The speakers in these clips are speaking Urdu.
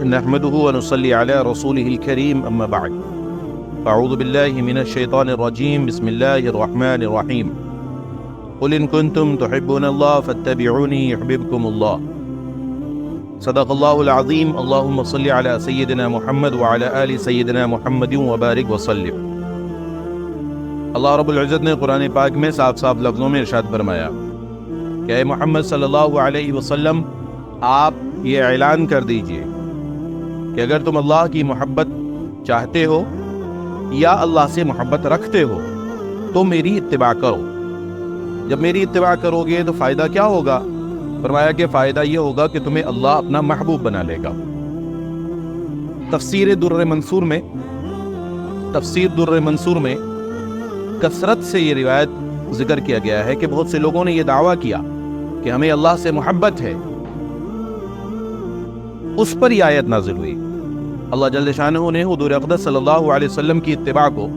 نحمده ونصلي على رسوله الكريم أما بعد أعوذ بالله من الشيطان الرجيم بسم الله الرحمن الرحيم قل إن كنتم تحبون الله فاتبعوني يحببكم الله صدق الله العظيم اللهم صل على سيدنا محمد وعلى آل سيدنا محمد وبارك وسلم۔ اللہ رب العزت نے قرآن پاک میں صاف صاف لفظوں میں ارشاد فرمایا کہ اے محمد صلی اللہ علیہ وسلم آپ یہ اعلان کر دیجئے کہ اگر تم اللہ کی محبت چاہتے ہو یا اللہ سے محبت رکھتے ہو تو میری اتباع کرو۔ جب میری اتباع کرو گے تو فائدہ کیا ہوگا؟ فرمایا کہ فائدہ یہ ہوگا کہ تمہیں اللہ اپنا محبوب بنا لے گا۔ تفسیر در منصور میں کثرت سے یہ روایت ذکر کیا گیا ہے کہ بہت سے لوگوں نے یہ دعویٰ کیا کہ ہمیں اللہ سے محبت ہے، اس پر یہ آیت نازل ہوئی۔ اللہ جل شانہ نے حضور اقدس صلی اللہ علیہ وسلم کی اتباع کو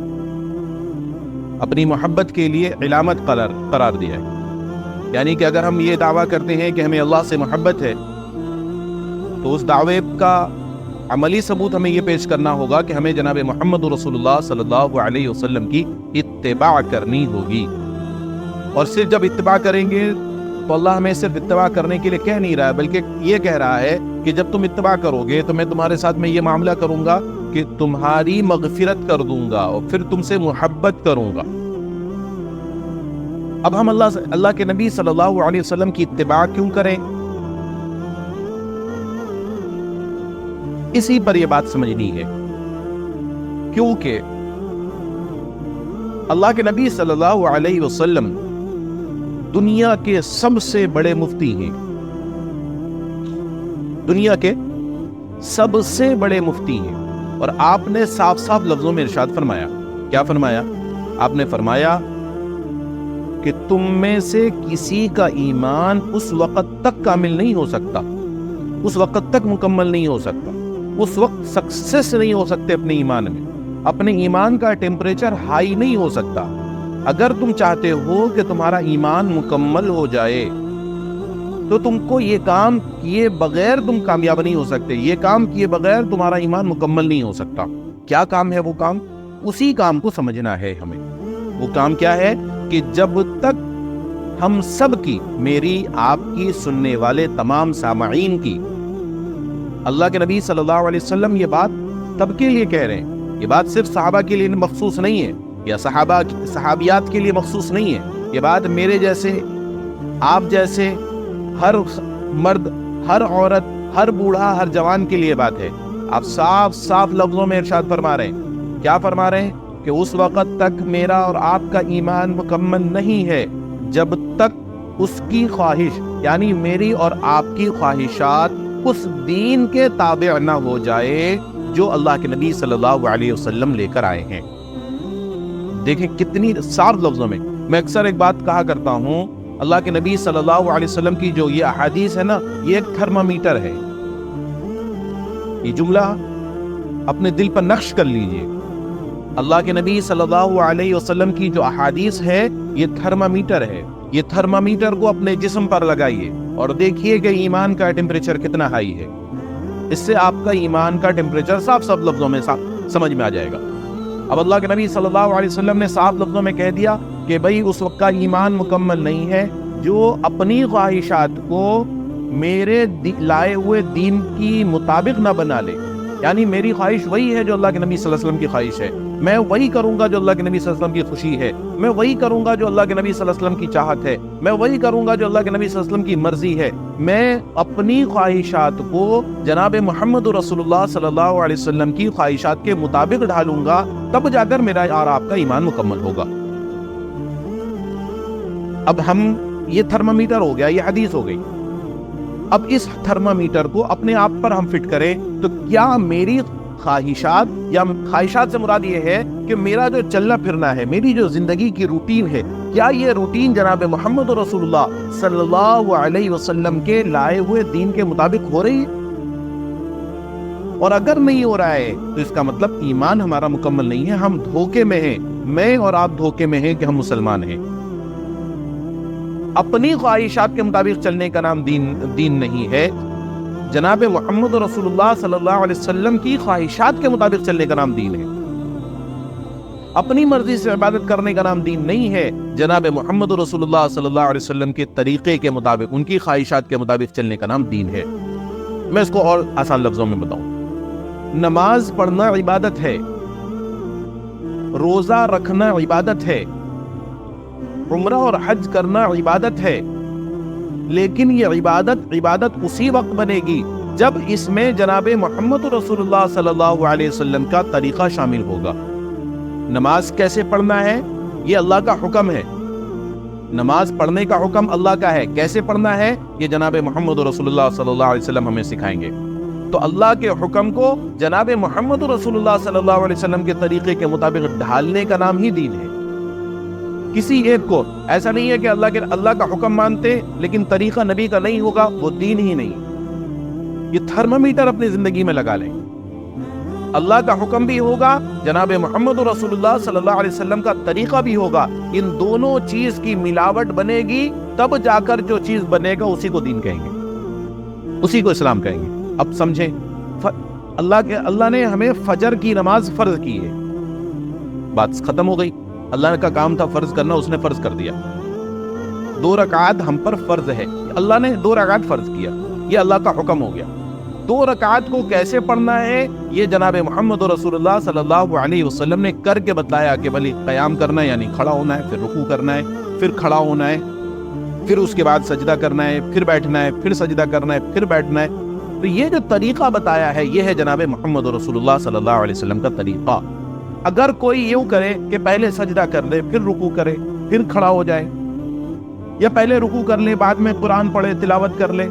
اپنی محبت کے لیے علامت قرار دیا ہے، یعنی کہ اگر ہم یہ دعویٰ کرتے ہیں کہ ہمیں اللہ سے محبت ہے تو اس دعوے کا عملی ثبوت ہمیں یہ پیش کرنا ہوگا کہ ہمیں جناب محمد رسول اللہ صلی اللہ علیہ وسلم کی اتباع کرنی ہوگی۔ اور صرف جب اتباع کریں گے تو اللہ ہمیں صرف اتباع کرنے کے لیے کہہ نہیں رہا ہے، بلکہ یہ کہہ رہا ہے کہ جب تم اتباع کرو گے تو میں تمہارے ساتھ میں یہ معاملہ کروں گا کہ تمہاری مغفرت کر دوں گا اور پھر تم سے محبت کروں گا۔ اب ہم اللہ کے نبی صلی اللہ علیہ وسلم کی اتباع کیوں کریں؟ اسی پر یہ بات سمجھنی ہے، کیونکہ اللہ کے نبی صلی اللہ علیہ وسلم دنیا کے سب سے بڑے مفتی ہیں، دنیا کے سب سے بڑے مفتی ہیں، اور آپ نے صاف صاف لفظوں میں ارشاد فرمایا۔ کیا فرمایا؟ آپ نے فرمایا کہ تم میں سے کسی کا ایمان اس وقت تک کامل نہیں ہو سکتا، اس وقت تک مکمل نہیں ہو سکتا، اس وقت سکسیس نہیں ہو سکتے اپنے ایمان میں، اپنے ایمان کا ٹیمپریچر ہائی نہیں ہو سکتا۔ اگر تم چاہتے ہو کہ تمہارا ایمان مکمل ہو جائے تو تم کو یہ کام کیے بغیر تم کامیاب نہیں ہو سکتے، یہ کام کیے بغیر تمہارا ایمان مکمل نہیں ہو سکتا۔ کیا کام ہے وہ کام؟ اسی کام کو سمجھنا ہے ہمیں۔ وہ کام کیا ہے کہ جب تک ہم سب کی، میری آپ کی، سننے والے تمام سامعین کی، اللہ کے نبی صلی اللہ علیہ وسلم یہ بات تب کے لیے کہہ رہے ہیں، یہ بات صرف صحابہ کے لیے مخصوص نہیں ہے یا صحابیات کے لیے مخصوص نہیں ہے، یہ بات میرے جیسے، آپ جیسے ہر مرد، ہر عورت، ہر بوڑھا، ہر جوان کے لیے بات ہے۔ آپ صاف صاف لفظوں میں ارشاد فرما رہے ہیں۔ کیا فرما رہے ہیں؟ کہ اس وقت تک میرا اور آپ کا ایمان مکمل نہیں ہے جب تک اس کی خواہش، یعنی میری اور آپ کی خواہشات اس دین کے تابع نہ ہو جائے جو اللہ کے نبی صلی اللہ علیہ وسلم لے کر آئے ہیں۔ دیکھیں کتنی صاف لفظوں میں۔ میں اکثر ایک بات کہا کرتا ہوں، اللہ کے نبی صلی اللہ علیہ وسلم کی جو یہ احادیث ہے نا، یہ ایک تھرمامیٹر ہے۔ یہ جملہ اپنے دل پر نقش کر لیجئے۔ اللہ کے نبی صلی اللہ علیہ وسلم کی جو احادیث ہے یہ تھرمامیٹر ہے۔ یہ تھرمامیٹر کو اپنے جسم پر لگائیے اور دیکھیے کہ ایمان کا ٹیمپریچر کتنا ہائی ہے۔ اس سے آپ کا ایمان کا ٹیمپریچر صاف صاف لفظوں میں سمجھ میں آ جائے گا۔ اب اللہ کے نبی صلی اللہ علیہ وسلم نے صاف لفظوں میں کہہ دیا کہ بھئی اس وقت کا ایمان مکمل نہیں ہے جو اپنی خواہشات کو میرے لائے ہوئے دین کی مطابق نہ بنا لے، یعنی میری خواہش وہی ہے جو اللہ کے نبی صلی اللہ علیہ وسلم کی خواہش ہے، میں وہی کروں گا جو اللہ کے نبی صلی اللہ علیہ وسلم کی خوشی ہے، میں وہی کروں گا جو اللہ کے نبی صلی اللہ علیہ وسلم کی چاہت ہے، میں وہی کروں گا جو اللہ کے نبی صلی اللہ علیہ وسلم کی مرضی ہے۔ میں اپنی خواہشات کو جناب محمد رسول اللہ صلی اللہ علیہ وسلم کی خواہشات کے مطابق ڈھالوں گا، تب جا کر میرا اور آپ کا ایمان مکمل ہوگا۔ اب ہم، یہ تھرمامیٹر ہو گیا، یہ حدیث ہو گئی۔ اب اس تھرمامیٹر کو اپنے آپ پر ہم فٹ کریں تو کیا میری خواہشات، یا خواہشات سے مراد یہ ہے کہ میرا جو چلنا پھرنا ہے، میری جو زندگی کی روٹین ہے، کیا یہ روٹین جناب محمد رسول اللہ صلی اللہ علیہ وسلم کے لائے ہوئے دین کے مطابق ہو رہی ہے؟ اور اگر نہیں ہو رہا ہے تو اس کا مطلب ایمان ہمارا مکمل نہیں ہے، ہم دھوکے میں ہیں، میں اور آپ دھوکے میں ہیں کہ ہم مسلمان ہیں۔ اپنی خواہشات کے مطابق چلنے کا نام دین نہیں ہے۔ جناب محمد رسول اللہ صلی اللہ علیہ وسلم کی خواہشات کے مطابق چلنے کا نام دین ہے. اپنی مرضی سے عبادت کرنے کا نام دین نہیں ہے. جناب محمد رسول اللہ صلی اللہ علیہ وسلم کے طریقے کے مطابق، ان کی خواہشات کے مطابق چلنے کا نام دین ہے. میں اس کو اور آسان لفظوں میں بتاؤں. نماز پڑھنا عبادت ہے، روزہ رکھنا عبادت ہے، عمرہ اور حج کرنا عبادت ہے، لیکن یہ عبادت اسی وقت بنے گی جب اس میں جناب محمد رسول اللہ صلی اللہ علیہ وسلم کا طریقہ شامل ہوگا. نماز کیسے پڑھنا ہے یہ اللہ کا حکم ہے. نماز پڑھنے کا حکم اللہ کا ہے. کیسے پڑھنا ہے یہ جناب محمد رسول اللہ صلی اللہ علیہ وسلم ہمیں سکھائیں گے. تو اللہ کے حکم کو جناب محمد رسول اللہ صلی اللہ علیہ وسلم کے طریقے کے مطابق ڈھالنے کا نام ہی دین ہے. کسی ایک کو ایسا نہیں ہے کہ اللہ کا حکم مانتے لیکن طریقہ نبی کا نہیں ہوگا، وہ دین ہی نہیں. یہ تھرمامیٹر اپنی زندگی میں لگا لیں. اللہ کا حکم بھی ہوگا، جناب محمد رسول اللہ صلی اللہ علیہ وسلم کا طریقہ بھی ہوگا. ان دونوں چیز کی ملاوٹ بنے گی تب جا کر جو چیز بنے گا اسی کو دین کہیں گے، اسی کو اسلام کہیں گے. اب سمجھیں، اللہ نے ہمیں فجر کی نماز فرض کی ہے، بات ختم ہو گئی. اللہ کا کام تھا فرض کرنا، اس نے فرض کر دیا. 2 رکعات ہم پر فرض ہے، اللہ نے 2 رکعات فرض کیا، یہ اللہ کا حکم ہو گیا. 2 رکعات کو کیسے پڑھنا ہے یہ جناب محمد رسول اللہ صلی اللہ علیہ وسلم نے کر کے بتلایا کہ بھلی قیام کرنا ہے یعنی کھڑا ہونا ہے، پھر رکوع کرنا ہے، پھر کھڑا ہونا ہے، پھر اس کے بعد سجدہ کرنا ہے، پھر بیٹھنا ہے، پھر سجدہ کرنا ہے، پھر بیٹھنا ہے. تو یہ جو طریقہ بتایا ہے یہ ہے جناب محمد رسول اللہ صلی اللہ علیہ وسلم کا طریقہ. اگر کوئی یوں کرے کہ پہلے سجدہ کر لے، پھر رکوع کرے، پھر کھڑا ہو جائے، یا پہلے رکوع کر لے بعد میں قرآن پڑھے تلاوت کر لے،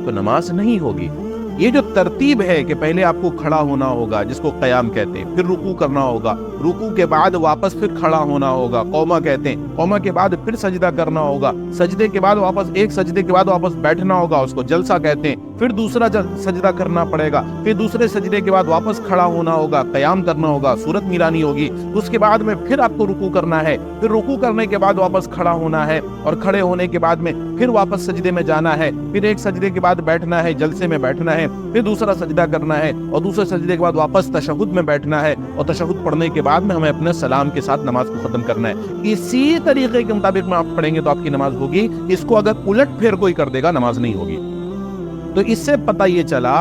تو نماز نہیں ہوگی. یہ جو ترتیب ہے کہ پہلے آپ کو کھڑا ہونا ہوگا جس کو قیام کہتے ہیں، پھر رکوع کرنا ہوگا، رکوع کے بعد واپس پھر کھڑا ہونا ہوگا، قوما کہتے ہیں، قوما کے بعد پھر سجدہ کرنا ہوگا، سجدے کے بعد واپس ایک سجدے کے بعد واپس بیٹھنا ہوگا، اس کو جلسہ کہتے ہیں، پھر دوسرا سجدہ کرنا پڑے گا، پھر دوسرے سجدے کے بعد واپس کھڑا ہونا ہوگا، قیام کرنا ہوگا، سورت ملانی ہوگی، اس کے بعد میں پھر آپ کو رکوع کرنا ہے، پھر رکوع کرنے کے بعد واپس کھڑا ہونا ہے، اور کھڑے ہونے کے بعد میں پھر واپس سجدے میں جانا ہے، پھر ایک سجدے کے بعد بیٹھنا ہے، جلسے میں بیٹھنا ہے، پھر دوسرا سجدہ کرنا ہے، اور دوسرے سجدے کے بعد واپس تشہد میں بیٹھنا ہے، اور تشہد پڑھنے کے بعد میں ہمیں اپنے سلام کے ساتھ نماز کو ختم کرنا ہے. اسی طریقے کے مطابق میں آپ پڑھیں گے تو آپ کی نماز ہوگی. اس کو اگر الٹ پھیر کوئی کر دے گا نماز نہیں ہوگی. تو اس سے پتہ یہ چلا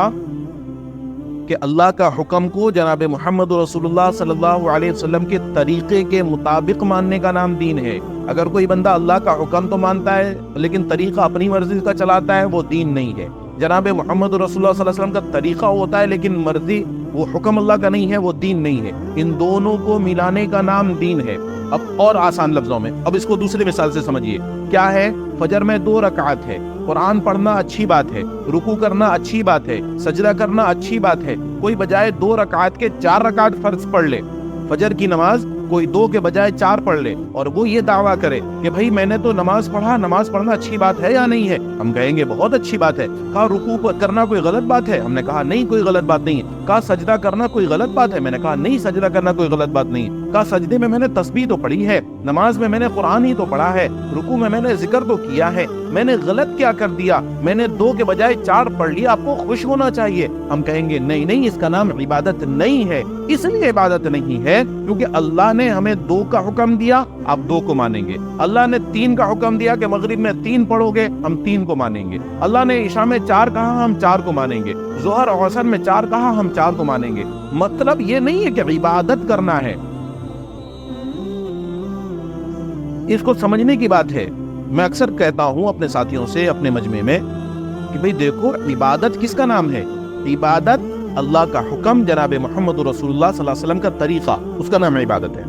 کہ اللہ کا حکم کو جناب محمد رسول اللہ صلی اللہ علیہ وسلم کے طریقے کے مطابق ماننے کا نام دین ہے. اگر کوئی بندہ اللہ کا حکم تو مانتا ہے لیکن طریقہ اپنی مرضی کا چلاتا ہے وہ دین نہیں ہے. جناب محمد رسول اللہ صلی اللہ علیہ وسلم کا طریقہ ہوتا ہے لیکن مرضی وہ حکم اللہ کا نہیں ہے، وہ دین نہیں ہے. ان دونوں کو ملانے کا نام دین ہے. اب اور آسان لفظوں میں اب اس کو دوسری مثال سے سمجھیے. کیا ہے؟ فجر میں 2 رکعت ہے، قرآن پڑھنا اچھی بات ہے، رکوع کرنا اچھی بات ہے، سجدہ کرنا اچھی بات ہے. کوئی بجائے 2 رکعت کے 4 رکعت فرض پڑھ لے. فجر کی نماز کوئی 2 کے بجائے 4 پڑھ لے اور وہ یہ دعویٰ کرے کہ بھائی میں نے تو نماز پڑھا، نماز پڑھنا اچھی بات ہے یا نہیں ہے؟ ہم کہیں گے بہت اچھی بات ہے. کہا رکوع کرنا کوئی غلط بات ہے؟ ہم نے کہا نہیں کوئی غلط بات نہیں ہے. کہا سجدہ کرنا کوئی غلط بات ہے؟ میں نے کہا نہیں سجدہ کرنا کوئی غلط بات نہیں ہے. کہا سجدے میں نے تسبیح تو پڑھی ہے، نماز میں نے قرآن ہی تو پڑھا ہے، رکوع میں نے ذکر تو کیا ہے، میں نے غلط کیا کر دیا؟ میں نے 2 کے بجائے 4 پڑھ لیا، آپ کو خوش ہونا چاہیے. ہم کہیں گے نہیں اس کا نام عبادت نہیں ہے. اس لیے عبادت نہیں ہے کیونکہ اللہ نے ہمیں 2 کا حکم دیا، آپ 2 کو مانیں گے. اللہ نے 3 کا حکم دیا کہ مغرب میں 3 پڑھو گے، ہم 3 کو مانیں گے. اللہ نے عشاء میں 4 کہا، ہم 4 کو مانیں گے. ظہر اور عصر میں 4 کہا، ہم 4 کو مانیں گے. مطلب یہ نہیں ہے کہ عبادت کرنا ہے. اس کو سمجھنے کی بات ہے. میں اکثر کہتا ہوں اپنے ساتھیوں سے اپنے مجمع میں کہ بھئی دیکھو عبادت کس کا نام ہے؟ عبادت اللہ کا حکم، جناب محمد رسول اللہ صلی اللہ علیہ وسلم کا طریقہ، اس کا نام عبادت ہے.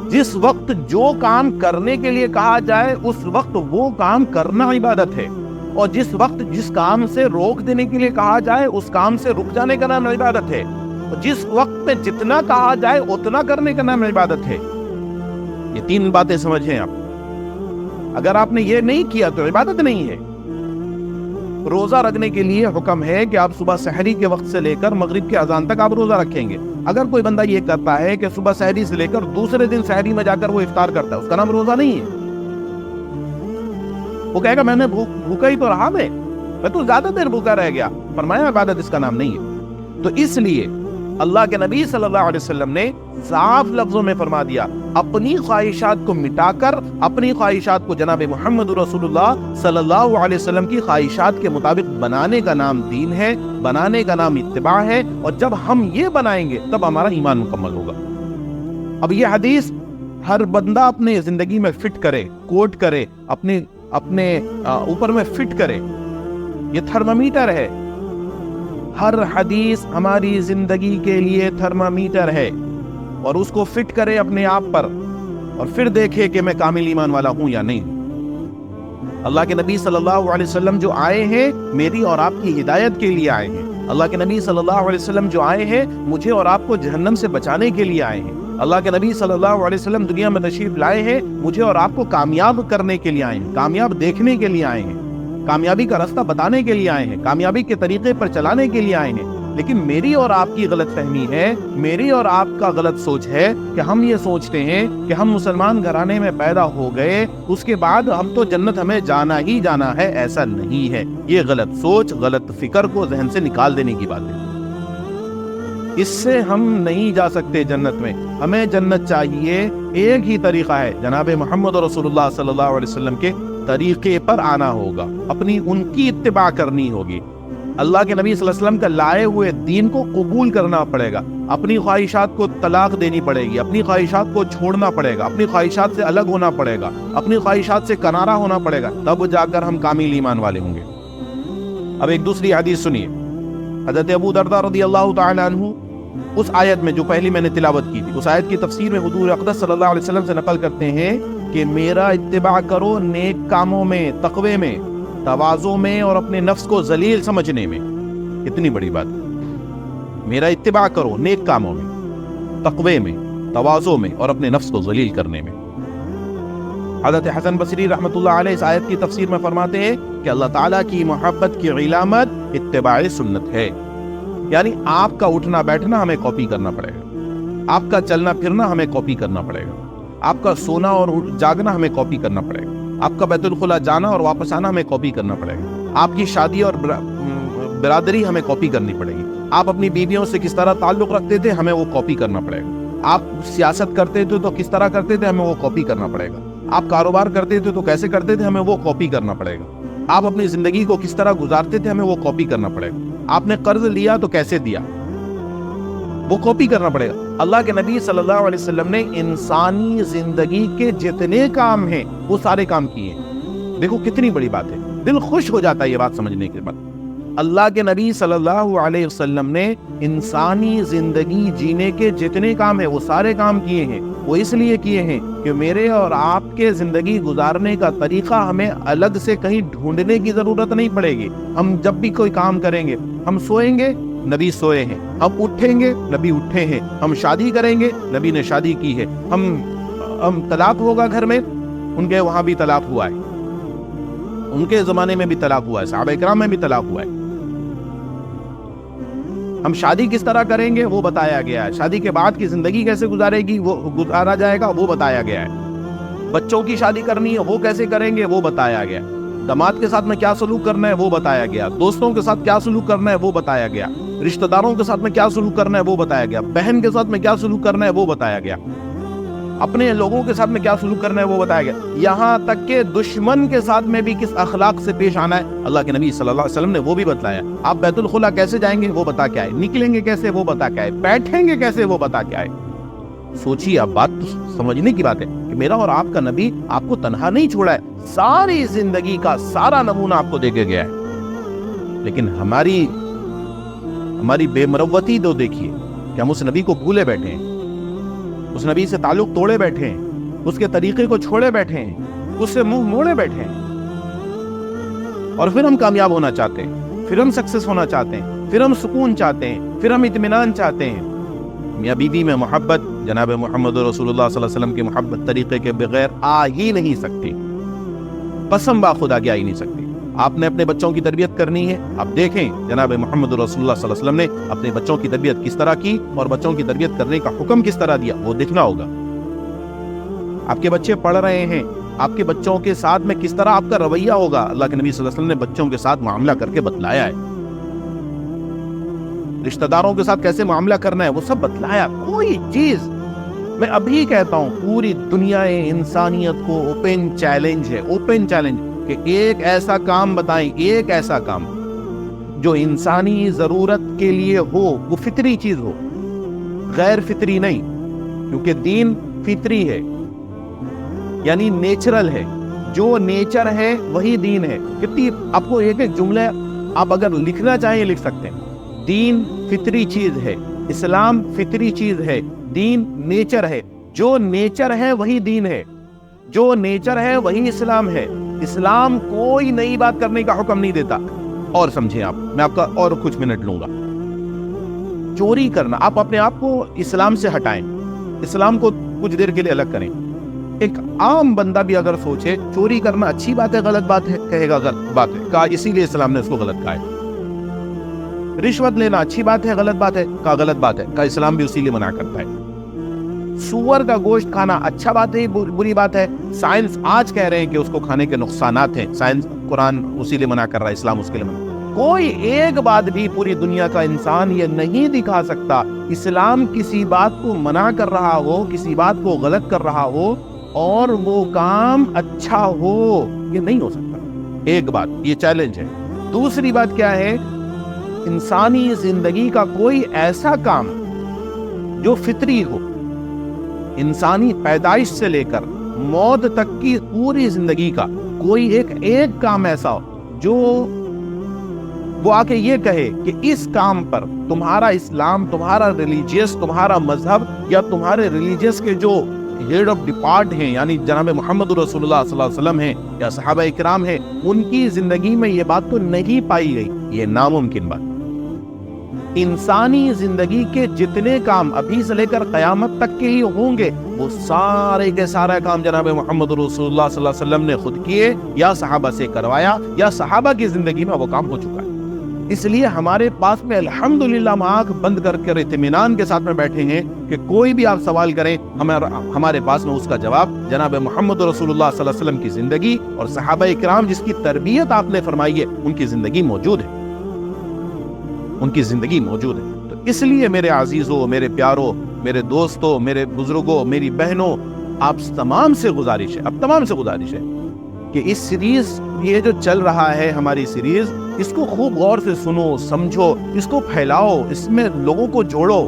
جس وقت جو کام کرنے کے لیے کہا جائے اس وقت وہ کام کرنا عبادت ہے، اور جس وقت جس کام سے روک دینے کے لیے کہا جائے اس کام سے رک جانے کا نام عبادت ہے. اور جس وقت میں جتنا کہا جائے اتنا کرنے کا نام عبادت ہے. یہ 3 باتیں سمجھیں آپ. اگر آپ نے یہ نہیں کیا تو عبادت نہیں ہے. روزہ رکھنے کے لیے حکم ہے کہ آپ صبح سحری کے وقت سے لے کر مغرب کے اذان تک آپ روزہ رکھیں گے. اگر کوئی بندہ یہ کرتا ہے کہ صبح سحری سے لے کر دوسرے دن سحری میں جا کر وہ افطار کرتا ہے، اس کا نام روزہ نہیں ہے. وہ کہے گا میں نے بھوکا ہی تو رہا. میں میں تو زیادہ دیر بھوکا رہ گیا. فرمایا عبادت اس کا نام نہیں ہے. تو اس لیے اللہ کے نبی صلی اللہ علیہ وسلم نے صاف لفظوں میں فرما دیا, اپنی خواہشات کو مٹا کر اپنی خواہشات کو جناب محمد رسول اللہ صلی اللہ علیہ وسلم کی خواہشات کے مطابق بنانے کا نام دین ہے, بنانے کا نام اتباع ہے. اور جب ہم یہ بنائیں گے تب ہمارا ایمان مکمل ہوگا. اب یہ حدیث ہر بندہ اپنے زندگی میں فٹ کرے, کوٹ کرے, اپنے اوپر میں فٹ کرے. یہ تھرمامیٹر ہے. ہر حدیث ہماری زندگی کے لیے تھرمامیٹر ہے, اور اس کو فٹ کرے اپنے آپ پر, اور پھر دیکھے کہ میں کامل ایمان والا ہوں یا نہیں. اللہ کے نبی صلی اللہ علیہ وسلم جو آئے ہیں میری اور آپ کی ہدایت کے لیے آئے ہیں. اللہ کے نبی صلی اللہ علیہ وسلم جو آئے ہیں مجھے اور آپ کو جہنم سے بچانے کے لیے آئے ہیں. اللہ کے نبی صلی اللہ علیہ وسلم دنیا میں تشریف لائے ہیں مجھے اور آپ کو کامیاب کرنے کے لیے آئے ہیں, کامیاب دیکھنے کے لیے آئے ہیں, کامیابی کا راستہ بتانے کے لیے آئے ہیں, کامیابی کے طریقے پر چلانے کے لیے آئے ہیں. لیکن میری اور آپ کی غلط فہمی ہے, میری اور آپ کا غلط سوچ ہے کہ ہم یہ سوچتے ہیں کہ ہم مسلمان گھرانے میں پیدا ہو گئے اس کے بعد ہم تو جنت ہمیں جانا ہی جانا ہے. ایسا نہیں ہے. یہ غلط سوچ, غلط فکر کو ذہن سے نکال دینے کی بات ہے. اس سے ہم نہیں جا سکتے جنت میں. ہمیں جنت چاہیے, ایک ہی طریقہ ہے, جناب محمد رسول اللہ صلی اللہ علیہ وسلم کے طریقے پر آنا ہوگا, اپنی ان کی اتباع کرنی ہوگی. اللہ کے نبی صلی اللہ علیہ وسلم کا لائے ہوئے دین کو قبول کرنا پڑے گا, اپنی خواہشات کو طلاق دینی پڑے گی, اپنی خواہشات کو چھوڑنا پڑے گا, اپنی خواہشات سے الگ ہونا پڑے گا, اپنی خواہشات سے کنارہ ہونا پڑے گا, تب جا کر ہم کامل ایمان والے ہوں گے. اب ایک دوسری حدیث سنیے. حضرت ابو درداء رضی اللہ تعالی عنہ اس آیت میں جو پہلی میں نے تلاوت کی تھی, اس آیت کی تفسیر میں حضور اقدس صلی اللہ علیہ وسلم سے نقل کرتے ہیں کہ میرا اتباع کرو نیک کاموں میں, تقوی میں, تواضع میں اور اپنے نفس کو ذلیل سمجھنے میں. اتنی بڑی بات. میرا اتباع کرو نیک کاموں میں, تقوی میں, تواضع میں اور اپنے نفس کو ذلیل کرنے میں. حضرت حسن بصری رحمۃ اللہ علیہ اس آیت کی تفسیر میں فرماتے ہیں کہ اللہ تعالیٰ کی محبت کی علامت اتباع سنت ہے. یعنی آپ کا اٹھنا بیٹھنا ہمیں کاپی کرنا پڑے گا, آپ کا چلنا پھرنا ہمیں کاپی کرنا پڑے گا, آپ کا سونا اور جاگنا ہمیں کاپی کرنا پڑے گا, آپ کا بیت الخلا جانا اور واپس آنا ہمیں کاپی کرنا پڑے گا, آپ کی شادی اور برادری ہمیں کاپی کرنی پڑے گی, آپ اپنی بیویوں سے کس طرح تعلق رکھتے تھے ہمیں وہ کاپی کرنا پڑے گا, آپ سیاست کرتے تھے تو کس طرح کرتے تھے ہمیں وہ کاپی کرنا پڑے گا, آپ کاروبار کرتے تھے تو کیسے کرتے تھے ہمیں وہ کاپی کرنا پڑے گا, آپ اپنی زندگی کو کس طرح گزارتے تھے ہمیں وہ کاپی کرنا پڑے گا, آپ نے قرض لیا تو کیسے دیا وہ کاپی کرنا پڑے گا. اللہ کے نبی صلی اللہ علیہ وسلم نے انسانی زندگی کے جتنے کام ہیں وہ سارے کام کیے. دیکھو کتنی بڑی بات ہے, دل خوش ہو جاتا ہے یہ بات سمجھنے کے بعد. اللہ کے نبی صلی اللہ علیہ وسلم نے انسانی زندگی جینے کے جتنے کام ہیں وہ سارے کام کیے ہیں. وہ اس لیے کیے ہیں کہ میرے اور آپ کے زندگی گزارنے کا طریقہ ہمیں الگ سے کہیں ڈھونڈنے کی ضرورت نہیں پڑے گی. ہم جب بھی کوئی کام کریں گے, ہم سوئیں گے نبی سوئے ہیں, ہم اٹھیں گے نبی اٹھے ہیں, ہم شادی کریں گے نبی نے شادی کی ہے, ہم طلاق ہوگا گھر میں, ان کے وہاں بھی طلاق ہوا ہے, ان کے زمانے میں بھی طلاق ہوا ہے, صحابہ کرام میں بھی طلاق ہوا ہے. ہم شادی کس طرح کریں گے وہ بتایا گیا ہے, شادی کے بعد کی زندگی کیسے گزارا جائے گا وہ بتایا گیا ہے, بچوں کی شادی کرنی ہے وہ کیسے کریں گے وہ بتایا گیا, داماد کے ساتھ میں کیا سلوک کرنا ہے وہ بتایا گیا, دوستوں کے ساتھ کیا سلوک کرنا ہے وہ بتایا گیا, رشتہ داروں کے ساتھ میں کیا سلوک کرنا ہے وہ بتایا گیا, بہن کے ساتھ میں کیا سلوک کرنا ہے وہ بتایا گیا, اپنے لوگوں کے ساتھ میں کیا سلوک کرنا ہے وہ بتایا گیا, یہاں تک کہ دشمن کے ساتھ میں بھی کس اخلاق سے پیش آنا ہے اللہ کے نبی صلی اللہ علیہ وسلم نے وہ بھی بتلایا. آپ بیت الخلا کیسے جائیں گے وہ بتا کے آئے, نکلیں گے کیسے وہ بتا کے آئے, بیٹھیں گے کیسے وہ بتا کے آئے. سوچیے, آپ بات تو سمجھنے کی بات ہے کہ میرا اور آپ کا نبی آپ کو تنہا نہیں چھوڑا ہے, ساری زندگی کا سارا نمونہ آپ کو دے کے گیا ہے. لیکن ہماری بے مروتی تو دیکھیے کہ ہم اس نبی کو بھولے بیٹھے ہیں, اس نبی سے تعلق توڑے بیٹھے ہیں, اس کے طریقے کو چھوڑے بیٹھے ہیں, اس سے منہ موڑے بیٹھے ہیں. اور پھر ہم کامیاب ہونا چاہتے ہیں, پھر ہم سکسیس ہونا چاہتے ہیں, پھر ہم سکون چاہتے ہیں, پھر ہم اطمینان چاہتے ہیں. میاں بیوی میں محبت جناب محمد رسول اللہ صلی اللہ علیہ وسلم کی محبت طریقے کے بغیر آ ہی نہیں سکتی, قسم با خدا کی آ ہی نہیں سکتی. آپ نے اپنے بچوں کی تربیت کرنی ہے, آپ دیکھیں جناب محمد رسول اللہ صلی اللہ علیہ وسلم نے اپنے بچوں کی تربیت کس طرح کی اور بچوں کی تربیت کرنے کا حکم کس طرح دیا, وہ دیکھنا ہوگا. آپ کے بچے پڑھ رہے ہیں, آپ کے بچوں کے ساتھ میں کس طرح آپ کا رویہ ہوگا، اللہ کے نبی صلی اللہ علیہ وسلم نے بچوں کے ساتھ معاملہ کر کے بتلایا ہے، رشتہ داروں کے ساتھ کیسے معاملہ کرنا ہے وہ سب بتلایا۔ کوئی چیز، میں ابھی کہتا ہوں پوری دنیا انسانیت کو اوپن چیلنج ہے، اوپن چیلنج کہ ایک ایسا کام بتائیں، ایک ایسا کام جو انسانی ضرورت کے لیے ہو، وہ فطری چیز ہو، غیر فطری نہیں، کیونکہ دین فطری ہے، یعنی نیچرل ہے، جو نیچر ہے وہی دین ہے۔ کتنی آپ کو ایک ایک جملہ آپ اگر لکھنا چاہیں لکھ سکتے ہیں۔ دین فطری چیز ہے، اسلام فطری چیز ہے، دین نیچر ہے، جو نیچر ہے وہی دین ہے، جو نیچر ہے وہی اسلام ہے۔ اسلام کوئی نئی بات کرنے کا حکم نہیں دیتا۔ اور سمجھیں آپ، میں آپ کا اور کچھ منٹ لوں گا۔ چوری کرنا، آپ اپنے آپ کو اسلام سے ہٹائیں، اسلام کو کچھ دیر کے لیے الگ کریں۔ ایک عام بندہ بھی اگر سوچے چوری کرنا اچھی بات ہے غلط بات ہے، کہے گا غلط بات ہے، کہا اسی لیے اسلام نے اس کو غلط کہا ہے۔ رشوت لینا اچھی بات ہے غلط بات ہے، کہا غلط بات ہے، کہا اسلام بھی اسی لیے منع کرتا ہے۔ سور کا گوشت کھانا اچھا بات ہے بری بات ہے؟ سائنس آج کہہ رہے ہیں کہ اس کو کھانے کے نقصانات ہیں، سائنس قرآن اسی لیے منع کر رہا ہے، اسلام اس کے لیے منع۔ کوئی ایک بات بھی پوری دنیا کا انسان یہ نہیں دکھا سکتا اسلام کسی بات کو منع کر رہا ہو، کسی بات کو غلط کر رہا ہو اور وہ کام اچھا ہو، یہ نہیں ہو سکتا۔ ایک بات یہ چیلنج ہے۔ دوسری بات کیا ہے؟ انسانی زندگی کا کوئی ایسا کام جو فطری ہو، انسانی پیدائش سے لے کر موت تک کی پوری زندگی کا کوئی ایک کام ایسا ہو جو وہ آ کے یہ کہے کہ اس کام پر تمہارا اسلام، تمہارا ریلیجیس، تمہارا مذہب یا تمہارے ریلیجیس کے جو ہیڈ آف ڈپارٹ ہیں، یعنی جناب محمد رسول اللہ صلی اللہ علیہ وسلم ہیں یا صحابہ اکرام ہیں، ان کی زندگی میں یہ بات تو نہیں پائی گئی، یہ ناممکن بات۔ انسانی زندگی کے جتنے کام ابھی سے لے کر قیامت تک کے ہی ہوں گے، وہ سارے کے سارے کام جناب محمد رسول اللہ صلی اللہ علیہ وسلم نے خود کیے یا صحابہ سے کروایا یا صحابہ کی زندگی میں وہ کام ہو چکا ہے۔ اس لیے ہمارے پاس میں الحمدللہ ہم آنکھ بند کر کے اطمینان کے ساتھ میں بیٹھے ہیں کہ کوئی بھی آپ سوال کریں ہمارے پاس میں اس کا جواب جناب محمد رسول اللہ صلی اللہ علیہ وسلم کی زندگی اور صحابہ اکرام جس کی تربیت آپ نے فرمائی ہے ان کی زندگی موجود ہے، ان کی زندگی موجود ہے۔ تو اس لیے میرے عزیزوں، میرے پیاروں، میرے دوستوں، میرے بزرگوں، میری بہنوں، آپ تمام سے گزارش ہے، اب تمام سے گزارش ہے کہ اس سیریز یہ جو چل رہا ہے ہماری سیریز، اس کو خوب غور سے سنو، سمجھو، اس کو پھیلاؤ، اس میں لوگوں کو جوڑو۔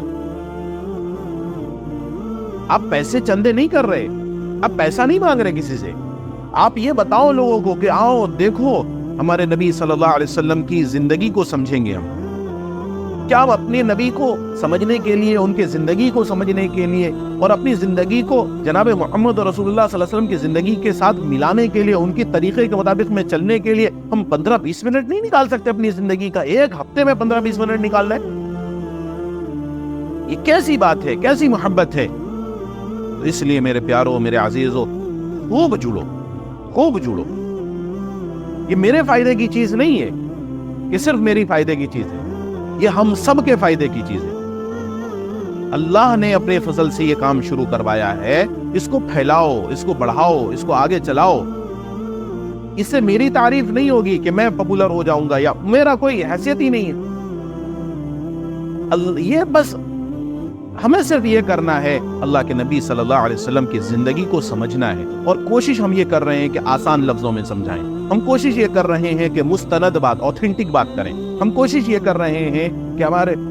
آپ پیسے چندے نہیں کر رہے، آپ پیسہ نہیں مانگ رہے کسی سے، آپ یہ بتاؤ لوگوں کو کہ آؤ دیکھو ہمارے نبی صلی اللہ علیہ وسلم کی زندگی کو سمجھیں گے ہم۔ کیا ہم اپنے نبی کو سمجھنے کے لیے، ان کے زندگی کو سمجھنے کے لیے اور اپنی زندگی کو جناب محمد رسول اللہ صلی اللہ علیہ وسلم کی زندگی کے ساتھ ملانے کے لیے، ان کی طریقے کے مطابق میں چلنے کے لیے ہم 15-20 منٹ نہیں نکال سکتے اپنی زندگی کا؟ ایک ہفتے میں 15-20 منٹ نکال لیں، یہ کیسی بات ہے، کیسی محبت ہے؟ تو اس لیے میرے پیاروں، میرے عزیزوں، خوب جڑو، خوب جڑو۔ یہ میرے فائدے کی چیز نہیں ہے کہ صرف میری فائدے کی چیز ہے، یہ ہم سب کے فائدے کی چیز ہے۔ اللہ نے اپنے فضل سے یہ کام شروع کروایا ہے، اس کو پھیلاؤ، اس کو بڑھاؤ، اس کو آگے چلاؤ۔ اس سے میری تعریف نہیں ہوگی کہ میں پاپولر ہو جاؤں گا یا میرا کوئی حیثیت ہی نہیں ہے، یہ بس ہمیں صرف یہ کرنا ہے، اللہ کے نبی صلی اللہ علیہ وسلم کی زندگی کو سمجھنا ہے، اور کوشش ہم یہ کر رہے ہیں کہ آسان لفظوں میں سمجھائیں، ہم کوشش یہ کر رہے ہیں کہ مستند بات، اوتھینٹک بات کریں، ہم کوشش یہ کر رہے ہیں کہ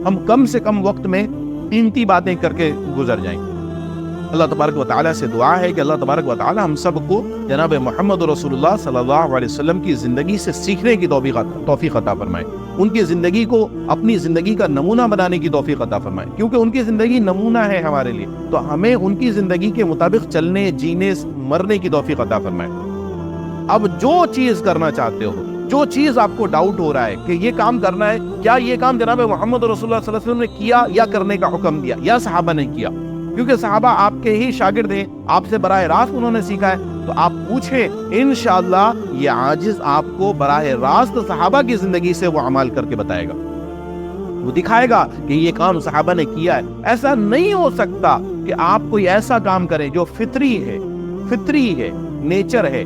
ہم کم سے کم وقت میں قیمتی باتیں کر کے گزر جائیں۔ اللہ تبارک و تعالیٰ سے دعا ہے کہ اللہ تبارک و تعالیٰ ہم سب کو جناب محمد رسول اللہ صلی اللہ علیہ وسلم کی زندگی سے سیکھنے کی توفیق عطا فرمائے، ان کی زندگی کو اپنی زندگی کا نمونہ بنانے کی توفیق عطا فرمائے، کیونکہ ان کی زندگی نمونہ ہے ہمارے لیے، تو ہمیں ان کی زندگی کے مطابق چلنے، جینے، مرنے کی توفیق عطا فرمائے۔ اب جو چیز کرنا چاہتے ہو، جو چیز آپ کو ڈاؤٹ ہو رہا ہے کہ یہ کام کرنا ہے، کیا یہ کام جناب محمد رسول اللہ صلی اللہ علیہ وسلم نے کیا یا کرنے کا حکم دیا یا صحابہ نے کیا، کیونکہ صحابہ آپ کے ہی شاگرد ہیں، آپ سے براہ راست انہوں نے سیکھا ہے، تو آپ پوچھیں، انشاءاللہ یہ عاجز آپ کو براہ راست صحابہ کی زندگی سے وہ عمل کر کے بتائے گا، وہ دکھائے گا کہ یہ کام صحابہ نے کیا ہے۔ ایسا نہیں ہو سکتا کہ آپ کوئی ایسا کام کریں جو فطری ہے، نیچر ہے،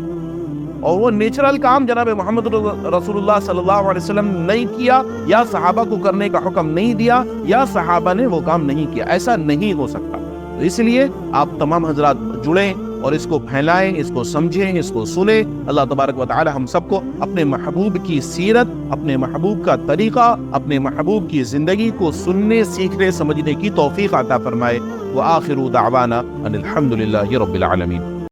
اور وہ نیچرل کام جناب محمد رسول اللہ صلی اللہ علیہ وسلم نے نہیں کیا، یا صحابہ کو کرنے کا حکم نہیں دیا، یا صحابہ نے وہ کام نہیں کیا، ایسا نہیں ہو سکتا۔ تو اس لیے آپ تمام حضرات جڑیں اور اس کو پھیلائیں، اس کو سمجھیں، اس کو سنیں۔ اللہ تبارک و تعالی ہم سب کو اپنے محبوب کی سیرت، اپنے محبوب کا طریقہ، اپنے محبوب کی زندگی کو سننے، سیکھنے، سمجھنے کی توفیق عطا فرمائے۔ وآخر دعوانا ان الحمد للہ رب العالمین۔